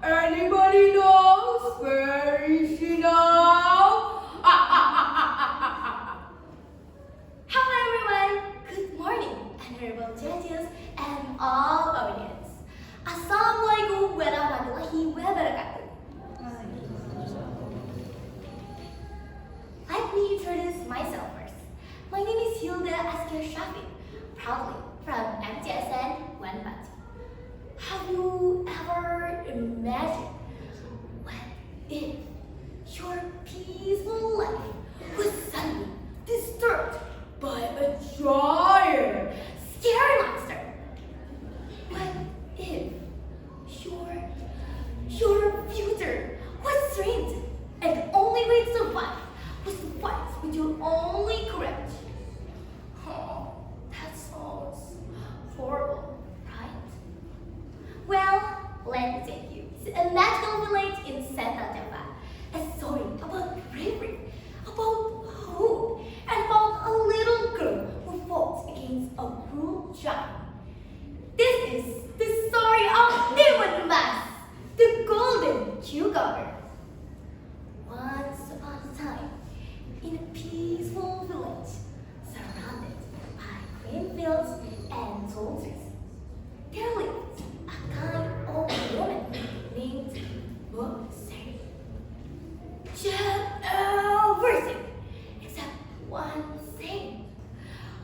Anybody knows where is she now? Hello everyone, good morning, honorable judges and all audience. Assalamualaikum warahmatullahi wabarakatuh. Let me introduce myself first. My name is AZKYA, proudly from MTSN 1 PATI. Have you ever imagined what if your peaceful life was suddenly disturbed by a giant, scary monster? What if your future was strained and the only way to survive was to fight with your only courage? Oh, that sounds horrible, right? Well, let me take you to a magical village in Central Java. A story about bravery, about hope, and about a little girl who fought against a cruel giant. This is the story of Demon Mask, the golden cucumber. Once upon a time, in a peaceful village, surrounded by green fields and tall trees, there lived a kind old woman named Moseri. She had everything except one thing: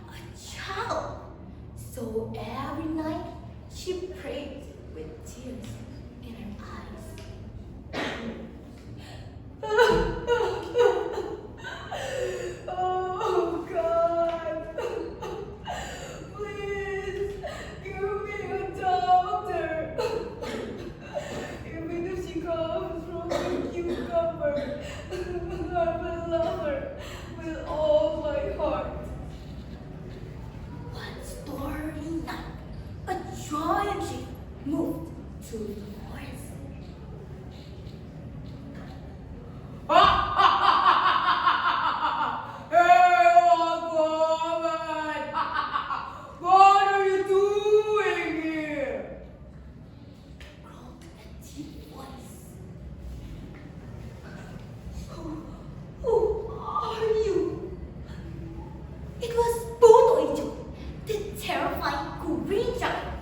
a child. So every night she prayed with tears in her eyes. Oh God, please give me a doctor. Even if she comes from a cucumber, I will love her with all my heart. One stormy night, a giant ship moved through the forest. Hey, old woman! What are you doing here? Growled a deep voice. Who are you? It was Bodoijo, the terrifying green giant.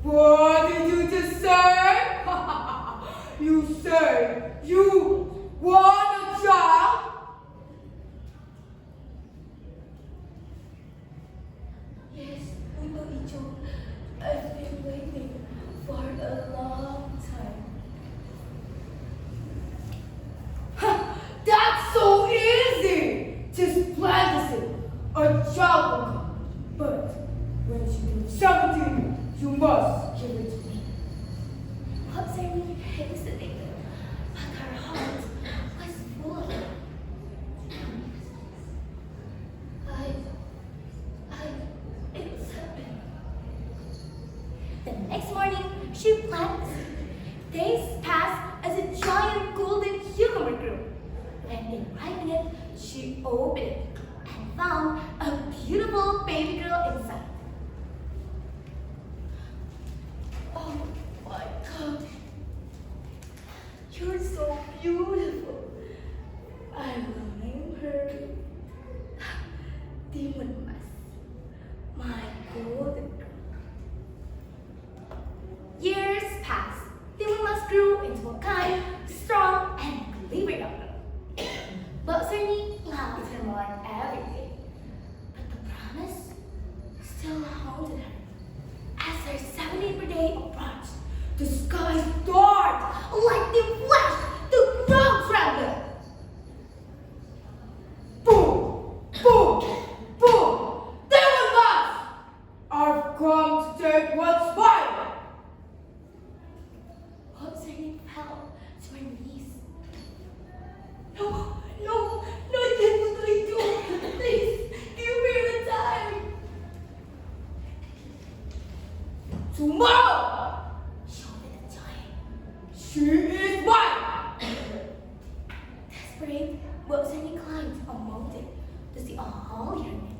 What did you just say? You say you want a child? Yes, Bodoijo. I've been waiting for a long time. That's so easy! Just plant it. A child will come. But when she turns 17, you must give it to me. Observing hesitated, but her heart was full of it. It's happened. The next morning, she planted the seed. Days passed as a giant golden cucumber grew. When it ripened, she opened it and found a beautiful baby girl inside. Oh my God, you're so beautiful. I will name her Demon Mask, my golden girl. Years passed. Demon Mask grew into a kind, strong, and clever young girl. But Sunny loved her more every day. But the promise still haunted her. As her 70th birthday approached, The sky's dark! like the flash, the ground trembled. Boom! Boom! Boom! Demon Mask! I've come to take what's mine! Observing fell to her knees. No, not yet, what I do. Please, give me the time. Tomorrow! Shouted the giant. She is mine! Desperate, Observing climbed a mountain to see a holy hermit.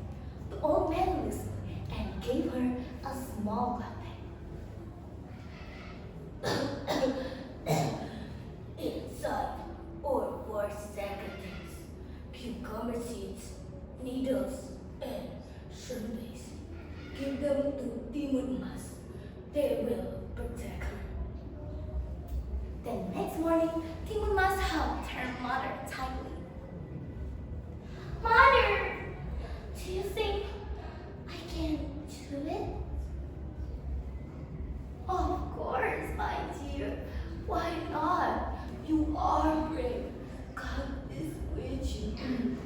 The old man listened and gave her a small black bag. Inside or for seconds, cucumber seeds, needles, and surveys. Give them to Demon Mask. They will protect her. The next morning, Demon Mask hugged her mother tightly. Mother, do you think I can do it? Of course, my dear. Why not? You are brave. God is with you.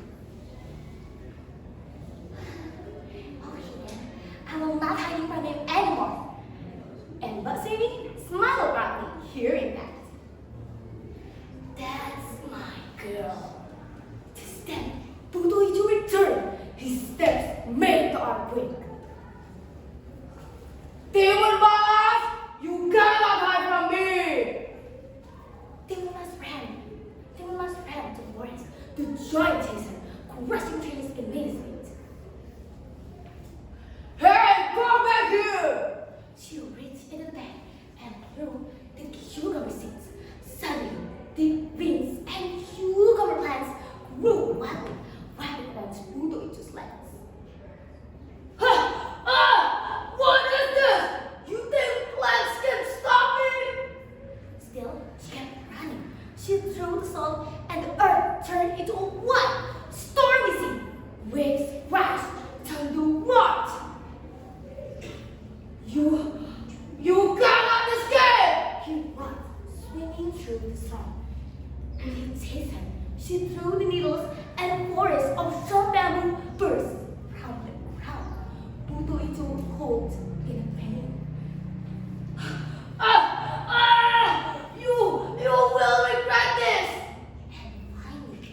Okay, I will not hide from him anymore. And Buck Savvy smiled proudly hearing that. That's my girl. This time, Budo Ijo returned. His steps made the earthquake. Demon Mask, you cannot hide from me! Demon Mask ran to the forest to join Jason, crushing trees in minutes. Hey, come back here! She reached into the bag and threw the cucumber seeds. Suddenly, the beans and cucumber plants grew wildly, right across Budo Ijo's legs. What is this? You think plants can stop me? Still, she kept running. She threw the salt, and the earth turned into a white, stormy sea. Waves crashed, turned to what? You cannot escape! He was swinging through the storm. With Jason, she threw the needles, and a forest of sharp bamboo burst from the ground. Budo Ijo howled in pain. You will regret this! And finally,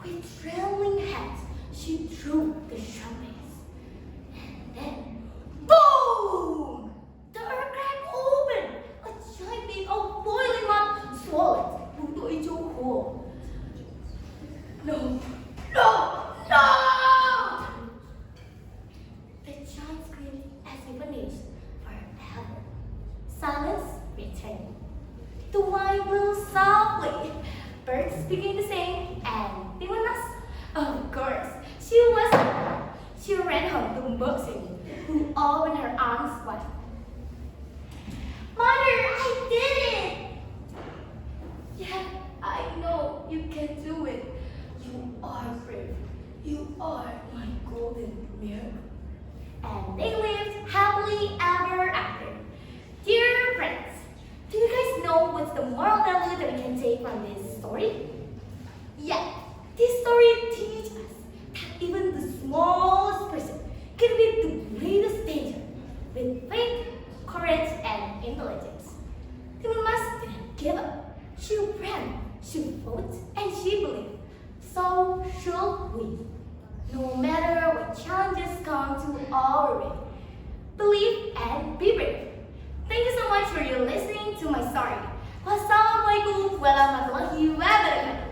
with trembling hands, she drew the sharpness. And then, boom! The earth cracked open. A giant beam of boiling mud swallowed Budo Ijo whole. No! The giant screamed as he vanished forever. Silence returned. The wind blew softly. Birds began to sing, and Demon Mask, of course, she ran home to Moxie, who opened her arms wide. Mother, I did it! Yeah, I know you can do it. You are brave. You are my golden mirror. And they lived happily ever after. Dear friends, do you guys know what's the moral value that we can take from this story? Yeah, this story teaches us that even the smallest person can meet the greatest danger with faith, courage, and intelligence. Demon Mask didn't give up. She ran, she fought, and she believed. So should we. No matter what challenges come to our way, believe and be brave. Thank you so much for your listening to my story. Wassalamualaikum warahmatullahi wabarakatuh.